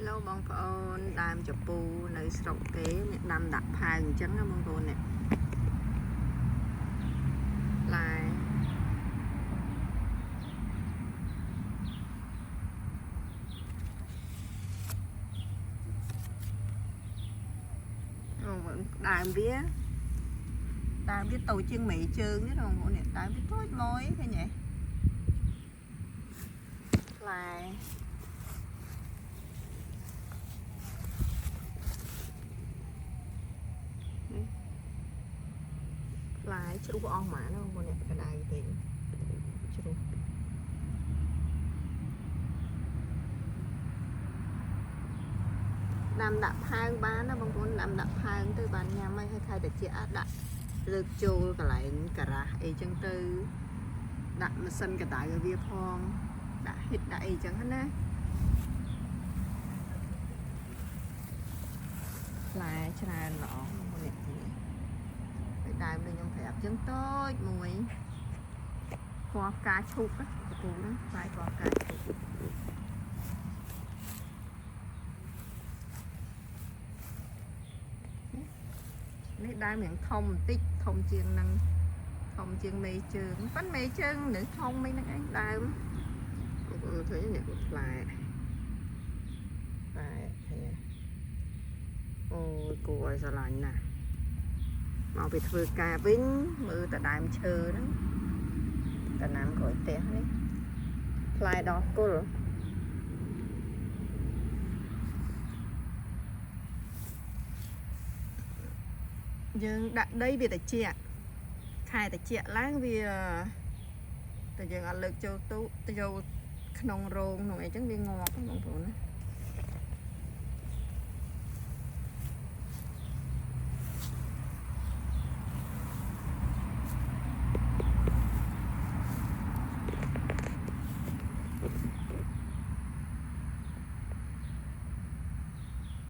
Hello បងប្អូនដើមចំពូនៅស្រុកគេអ្នកដាំដាក់ផើងអញ្ចឹងណាបងប្អូននេះឡាយបងប្អូនដើមវាតូចជាងមេជើងនេះបងប្អូននេះដើមវាតូចមួយឃើញទេឡាយឡាយជ្រុះអស់ហ្មងណាបងប្អូននេះកដៅពេញជ្រុះដាំដាក់ផើងបានណាបងប្អូនដាំដាក់ផើងទៅបានញ៉ាំហើយខែតិចដាក់លើកចូលកន្លែងការ៉ាស់អីចឹងទៅដាក់ម៉ាស៊ីនកដៅឲ្យវាផងដាក់ហ៊ីតដាក់អីចឹងណាផ្លែច្រើនល្អមកនេះហើយដើមនេះខ្ញុំប្រាប់ចឹងតូចមួយពណ៌ផ្កាឈូកណាកពូហ្នឹងផ្លែពណ៌ផ្កាឈូកនេះដើមយ៉ាងធំបន្តិចធំជាងនឹងធំជាងមេជើងប៉ិនមេជើងនៅធំមិនហ្នឹងឯងដើមបងប្អូនឃើញនេះផ្លែឃើញអូយគួរឲ្យស្រឡាញ់ណាស់មកពីធ្វើការវិញមើលតែដើមឈើហ្នឹងតាណាំក្រោយផ្ទះនេះផ្លែដោះគល់យើងដាក់ដីវាតិចខែតិចឡើងវាតែយើងអត់លើកចូលទូទៅយកក្នុងរោងក្នុងអីចឹងវាងាប់បងប្អូនណា